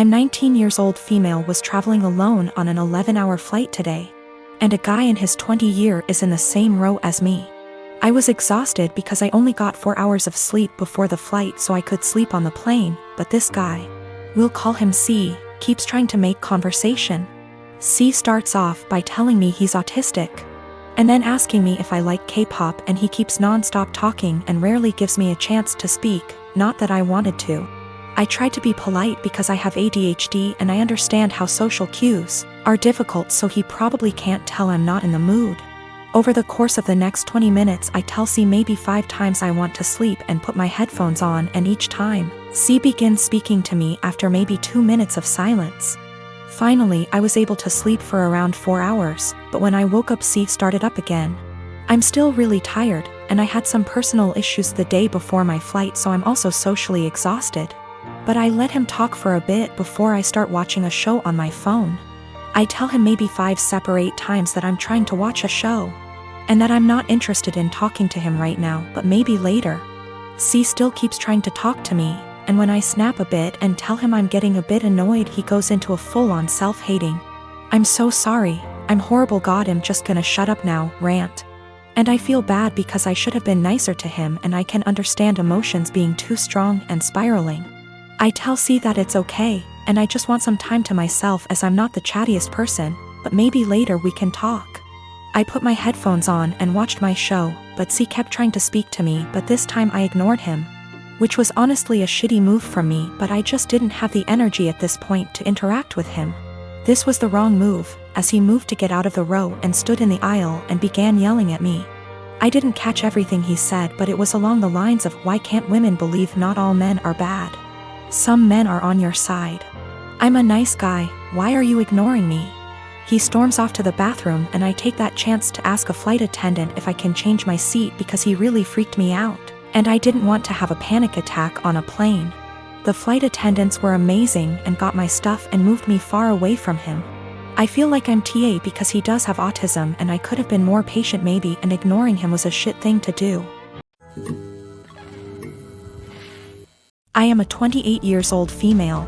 I'm 19 years old female was traveling alone on an 11-hour flight today. And a guy in his 20-year is in the same row as me. I was exhausted because I only got 4 hours of sleep before the flight so I could sleep on the plane, but this guy, we'll call him C, keeps trying to make conversation. C starts off by telling me he's autistic, and then asking me if I like K-pop, and he keeps non-stop talking and rarely gives me a chance to speak, not that I wanted to. I tried to be polite because I have ADHD and I understand how social cues are difficult, so he probably can't tell I'm not in the mood. Over the course of the next 20 minutes I tell C maybe 5 times I want to sleep and put my headphones on, and each time, C begins speaking to me after maybe 2 minutes of silence. Finally, I was able to sleep for around 4 hours, but when I woke up C started up again. I'm still really tired, and I had some personal issues the day before my flight, so I'm also socially exhausted. But I let him talk for a bit before I start watching a show on my phone. I tell him maybe 5 separate times that I'm trying to watch a show, and that I'm not interested in talking to him right now, but maybe later. C still keeps trying to talk to me, and when I snap a bit and tell him I'm getting a bit annoyed, he goes into a full-on self-hating, "I'm so sorry, I'm horrible, God, I'm just gonna shut up now" rant. And I feel bad because I should have been nicer to him, and I can understand emotions being too strong and spiraling. I tell C that it's okay, and I just want some time to myself as I'm not the chattiest person, but maybe later we can talk. I put my headphones on and watched my show, but C kept trying to speak to me, but this time I ignored him, which was honestly a shitty move from me, but I just didn't have the energy at this point to interact with him. This was the wrong move, as he moved to get out of the row and stood in the aisle and began yelling at me. I didn't catch everything he said, but it was along the lines of, "Why can't women believe not all men are bad? Some men are on your side. I'm a nice guy, why are you ignoring me?" He storms off to the bathroom, and I take that chance to ask a flight attendant if I can change my seat because he really freaked me out, and I didn't want to have a panic attack on a plane. The flight attendants were amazing and got my stuff and moved me far away from him. I feel like I'm TA because he does have autism, and I could have been more patient maybe, and ignoring him was a shit thing to do. I am a 28 years old female,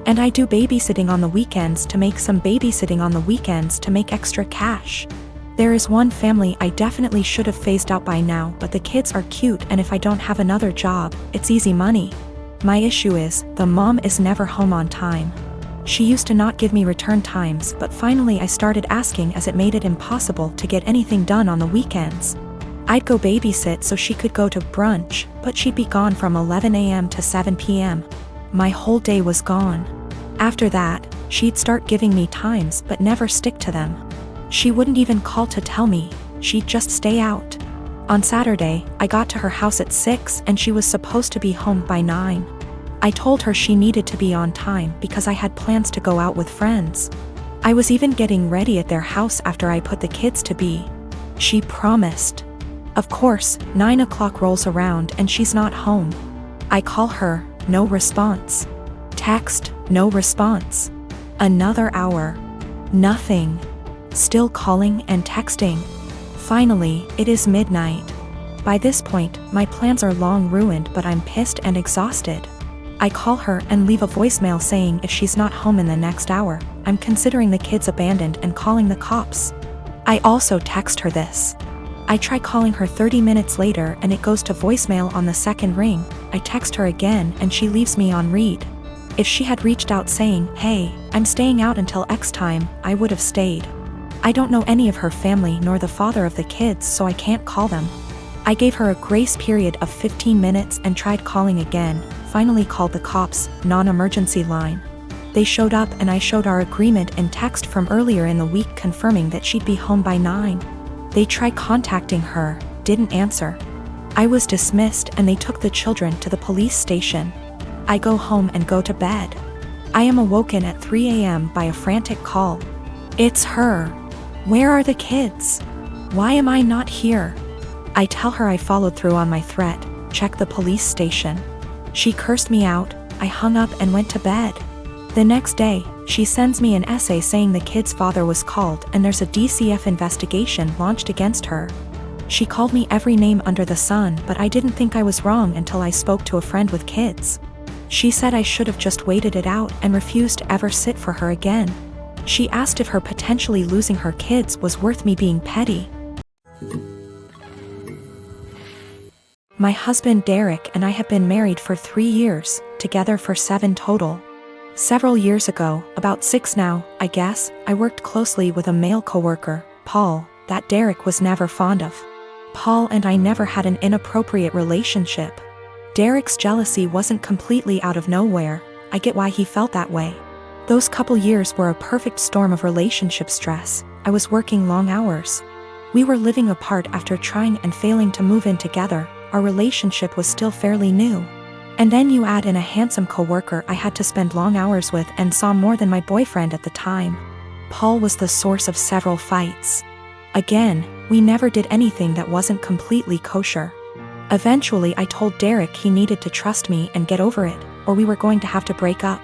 and I do babysitting on the weekends to make extra cash. There is one family I definitely should have phased out by now, but the kids are cute, and if I don't have another job, it's easy money. My issue is, the mom is never home on time. She used to not give me return times, but finally I started asking as it made it impossible to get anything done on the weekends. I'd go babysit so she could go to brunch, but she'd be gone from 11 a.m. to 7 p.m. My whole day was gone. After that, she'd start giving me times but never stick to them. She wouldn't even call to tell me, she'd just stay out. On Saturday, I got to her house at 6 and she was supposed to be home by 9. I told her she needed to be on time because I had plans to go out with friends. I was even getting ready at their house after I put the kids to bed. She promised. Of course, 9 o'clock rolls around and she's not home. I call her, no response. Text, no response. Another hour. Nothing. Still calling and texting. Finally, it is midnight. By this point, my plans are long ruined, but I'm pissed and exhausted. I call her and leave a voicemail saying if she's not home in the next hour, I'm considering the kids abandoned and calling the cops. I also text her this. I try calling her 30 minutes later and it goes to voicemail on the second ring. I text her again and she leaves me on read. If she had reached out saying, "Hey, I'm staying out until X time," I would have stayed. I don't know any of her family nor the father of the kids, so I can't call them. I gave her a grace period of 15 minutes and tried calling again, finally called the cops, non-emergency line. They showed up and I showed our agreement in text from earlier in the week confirming that she'd be home by 9. They tried contacting her, didn't answer. I was dismissed and they took the children to the police station. I go home and go to bed. I am awoken at 3 a.m. by a frantic call. It's her. Where are the kids? Why am I not here? I tell her I followed through on my threat, check the police station. She cursed me out, I hung up and went to bed. The next day, she sends me an essay saying the kid's father was called and there's a DCF investigation launched against her. She called me every name under the sun, but I didn't think I was wrong until I spoke to a friend with kids. She said I should have just waited it out and refused to ever sit for her again. She asked if her potentially losing her kids was worth me being petty. My husband Derek and I have been married for 3 years, together for 7 total. Several years ago, about 6 now, I guess, I worked closely with a male coworker, Paul, that Derek was never fond of. Paul and I never had an inappropriate relationship. Derek's jealousy wasn't completely out of nowhere. I get why he felt that way. Those couple years were a perfect storm of relationship stress. I was working long hours. We were living apart after trying and failing to move in together. Our relationship was still fairly new. And then you add in a handsome coworker I had to spend long hours with and saw more than my boyfriend at the time. Paul was the source of several fights. Again, we never did anything that wasn't completely kosher. Eventually I told Derek he needed to trust me and get over it, or we were going to have to break up.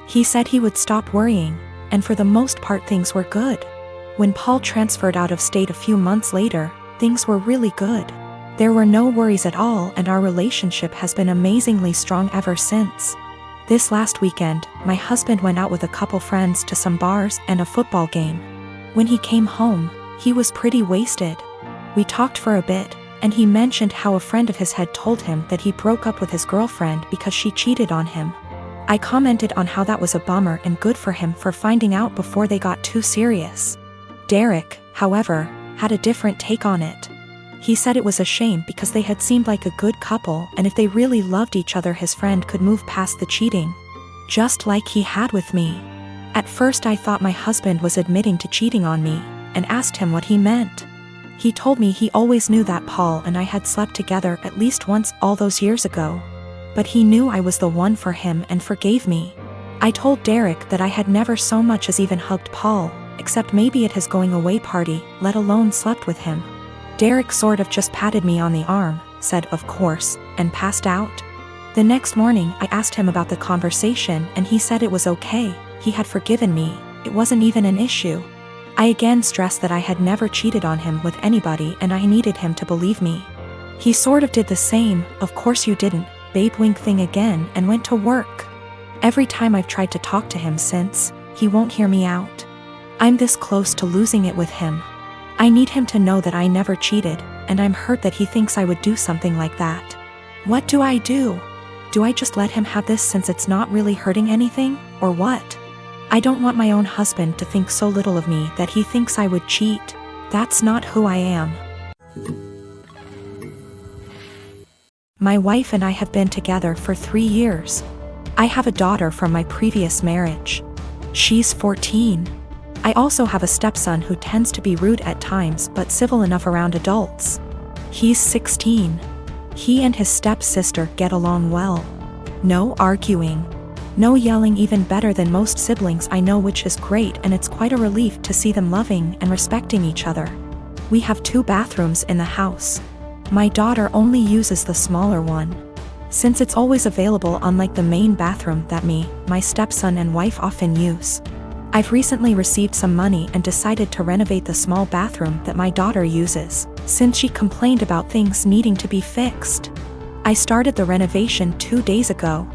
He said he would stop worrying, and for the most part things were good. When Paul transferred out of state a few months later, things were really good. There were no worries at all, and our relationship has been amazingly strong ever since. This last weekend, my husband went out with a couple friends to some bars and a football game. When he came home, he was pretty wasted. We talked for a bit, and he mentioned how a friend of his had told him that he broke up with his girlfriend because she cheated on him. I commented on how that was a bummer and good for him for finding out before they got too serious. Derek, however, had a different take on it. He said it was a shame because they had seemed like a good couple, and if they really loved each other his friend could move past the cheating. Just like he had with me. At first I thought my husband was admitting to cheating on me, and asked him what he meant. He told me he always knew that Paul and I had slept together at least once all those years ago. But he knew I was the one for him and forgave me. I told Derek that I had never so much as even hugged Paul, except maybe at his going away party, let alone slept with him. Derek sort of just patted me on the arm, said of course, and passed out. The next morning I asked him about the conversation and he said it was okay, he had forgiven me, it wasn't even an issue. I again stressed that I had never cheated on him with anybody and I needed him to believe me. He sort of did the same, of course you didn't, babe wink thing again, and went to work. Every time I've tried to talk to him since, he won't hear me out. I'm this close to losing it with him. I need him to know that I never cheated, and I'm hurt that he thinks I would do something like that. What do I do? Do I just let him have this since it's not really hurting anything, or what? I don't want my own husband to think so little of me that he thinks I would cheat. That's not who I am. My wife and I have been together for 3 years. I have a daughter from my previous marriage. She's 14. I also have a stepson who tends to be rude at times but civil enough around adults. He's 16. He and his stepsister get along well. No arguing. No yelling, even better than most siblings I know, which is great, and it's quite a relief to see them loving and respecting each other. We have 2 bathrooms in the house. My daughter only uses the smaller one. Since it's always available unlike the main bathroom that me, my stepson and wife often use. I've recently received some money and decided to renovate the small bathroom that my daughter uses, since she complained about things needing to be fixed. I started the renovation 2 days ago,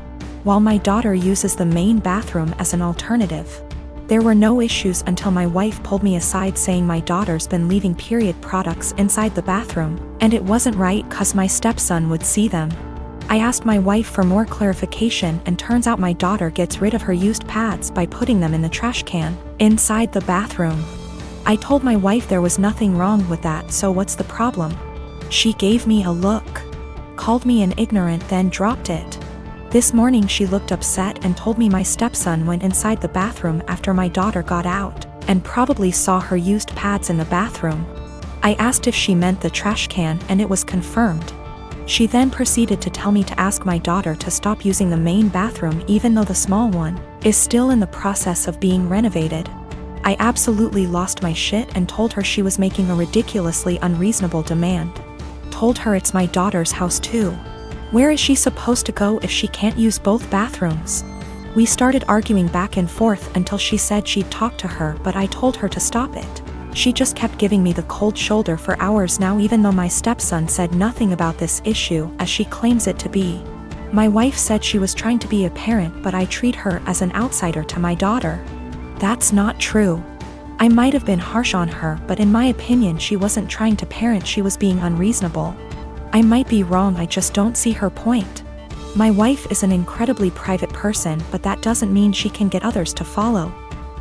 while my daughter uses the main bathroom as an alternative. There were no issues until my wife pulled me aside saying my daughter's been leaving period products inside the bathroom, and it wasn't right 'cause my stepson would see them. I asked my wife for more clarification, and turns out my daughter gets rid of her used pads by putting them in the trash can inside the bathroom. I told my wife there was nothing wrong with that, so what's the problem? She gave me a look, called me an ignorant, then dropped it. This morning she looked upset and told me my stepson went inside the bathroom after my daughter got out, and probably saw her used pads in the bathroom. I asked if she meant the trash can, and it was confirmed. She then proceeded to tell me to ask my daughter to stop using the main bathroom even though the small one is still in the process of being renovated. I absolutely lost my shit and told her she was making a ridiculously unreasonable demand. Told her it's my daughter's house too. Where is she supposed to go if she can't use both bathrooms? We started arguing back and forth until she said she'd talk to her, but I told her to stop it. She just kept giving me the cold shoulder for hours now, even though my stepson said nothing about this issue as she claims it to be. My wife said she was trying to be a parent, but I treat her as an outsider to my daughter. That's not true. I might have been harsh on her, but in my opinion she wasn't trying to parent, she was being unreasonable. I might be wrong, I just don't see her point. My wife is an incredibly private person, but that doesn't mean she can get others to follow.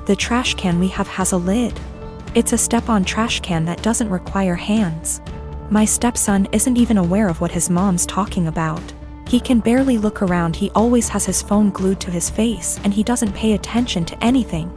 The trash can we have has a lid. It's a step-on trash can that doesn't require hands. My stepson isn't even aware of what his mom's talking about. He can barely look around, he always has his phone glued to his face, and he doesn't pay attention to anything.